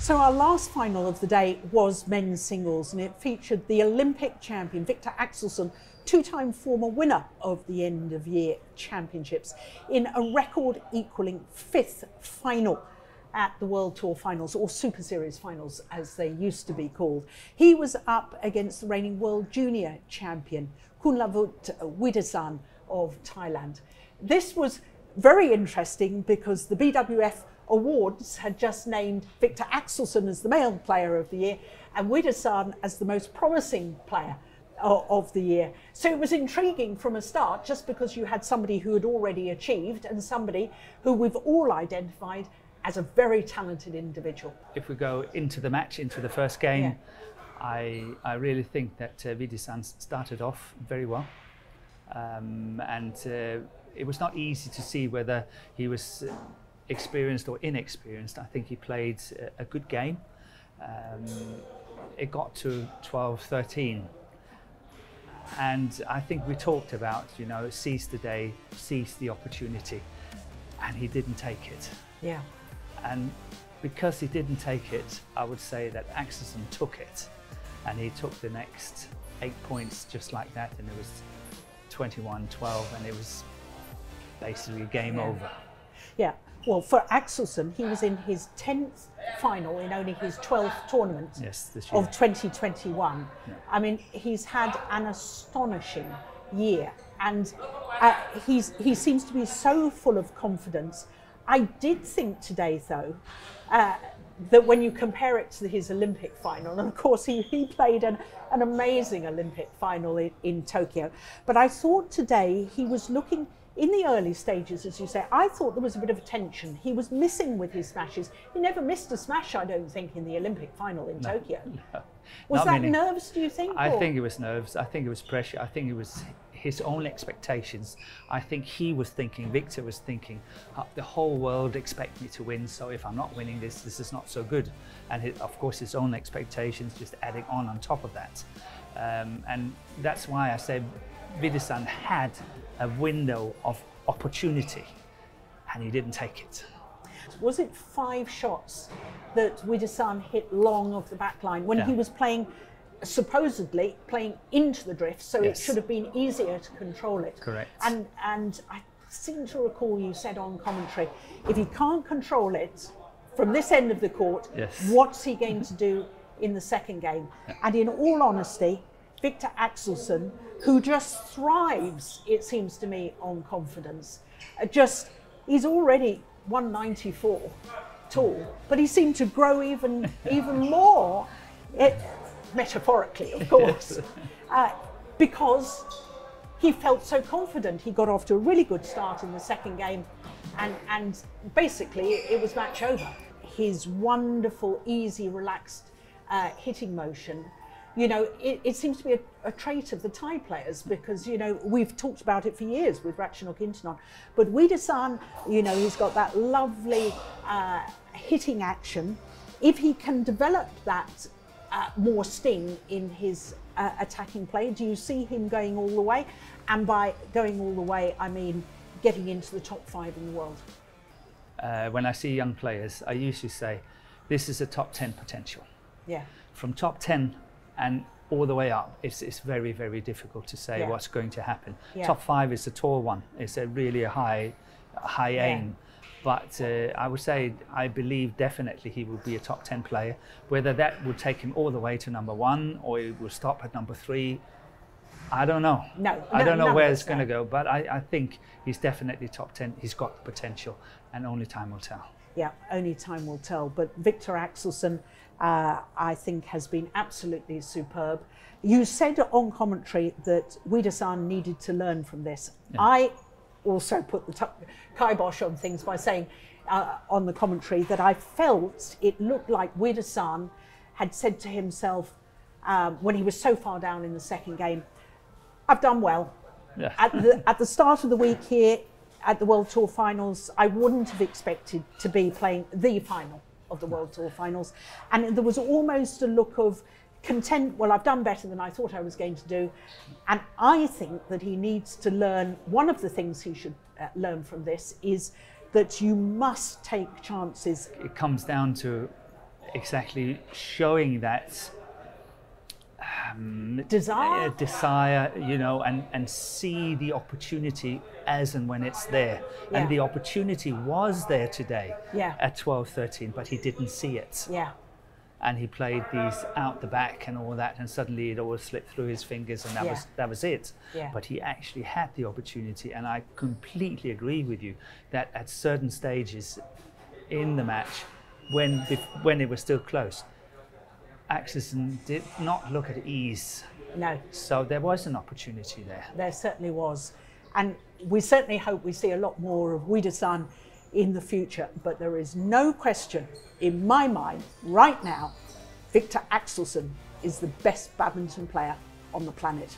So our last final of the day was men's singles, and it featured the Olympic champion Viktor Axelsen, two-time former winner of the end of year championships, in a record equaling 5th final at the World Tour Finals, or Super Series Finals as they used to be called. He was up against the reigning world junior champion Kunlavut Vitidsarn of Thailand. This was very interesting because the BWF Awards had just named Viktor Axelsen as the male player of the year and Vitidsarn as the most promising player of the year. So it was intriguing from a start, just because you had somebody who had already achieved and somebody who we've all identified as a very talented individual. If we go into the match, into the first game, I really think that Vitidsarn started off very well. It was not easy to see whether he was experienced or inexperienced. I think he played a good game. It got to 12-13. And I think we talked about, you know, seize the day, seize the opportunity. And he didn't take it. Yeah. And because he didn't take it, I would say that Axelsen took it. And he took the next 8 points just like that. And it was 21-12, and it was basically game over. Yeah. Well, for Axelsen, he was in his 10th final in only his 12th tournament of 2021. Yeah. I mean, he's had an astonishing year, and he seems to be so full of confidence. I did think today, though, that when you compare it to his Olympic final, and of course he played an amazing Olympic final in Tokyo, but I thought today he was looking, in the early stages, as you say, I thought there was a bit of a tension. He was missing with his smashes. He never missed a smash, I don't think, in the Olympic final in Tokyo. No. Was that nerves, do you think? I think it was nerves. I think it was pressure. I think it was his own expectations. I think he was thinking, Viktor was thinking, the whole world expects me to win, so if I'm not winning this is not so good. And of course his own expectations just adding on top of that. And that's why I said Vitidsarn had a window of opportunity and he didn't take it. Was it 5 shots that Vitidsarn hit long off the back line when he was playing, supposedly playing into the drift, so it should have been easier to control it? Correct. And I seem to recall you said on commentary, if he can't control it from this end of the court, what's he going to do in the second game? And in all honesty, Viktor Axelsen, who just thrives, it seems to me, on confidence. He's already 194 tall, but he seemed to grow even more, metaphorically, of course, because he felt so confident. He got off to a really good start in the second game, and basically it was match over. His wonderful, easy, relaxed hitting motion, you know, it seems to be a trait of the Thai players, because, you know, we've talked about it for years with Ratchanok Intanon. But Vitidsarn, you know, he's got that lovely hitting action. If he can develop that more sting in his attacking play, do you see him going all the way? And by going all the way, I mean getting into the top 5 in the world. When I see young players, I usually say, this is a top 10 potential. Yeah. From top 10 and all the way up, it's very, very difficult to say what's going to happen. Top 5 is a tall one. It's really a high aim. But I would say, I believe definitely he will be a top 10 player. Whether that will take him all the way to number 1 or he will stop at number 3, I don't know. I don't know where it's going to go, but I think he's definitely top 10. He's got the potential, and only time will tell. Yeah, only time will tell. But Viktor Axelsen, I think, has been absolutely superb. You said on commentary that Vitidsarn needed to learn from this. Yeah. I also put the kibosh on things by saying on the commentary that I felt it looked like Vitidsarn had said to himself when he was so far down in the second game, I've done well. Yeah. At the start of the week here at the World Tour Finals, I wouldn't have expected to be playing the final of the World Tour Finals. And there was almost a look of content. Well, I've done better than I thought I was going to do. And I think that he needs to learn, one of the things he should learn from this is that you must take chances. It comes down to exactly showing that desire, you know, and see the opportunity as and when it's there. Yeah. And the opportunity was there today yeah. at 12-13, but he didn't see it. Yeah. And he played these out the back and all that, and suddenly it all slipped through his fingers, and that was it. Yeah. But he actually had the opportunity, and I completely agree with you that at certain stages in the match, when it was still close, Axelsen did not look at ease. No. So there was an opportunity there. There certainly was. And we certainly hope we see a lot more of Vitidsarn in the future. But there is no question in my mind right now, Viktor Axelsen is the best badminton player on the planet.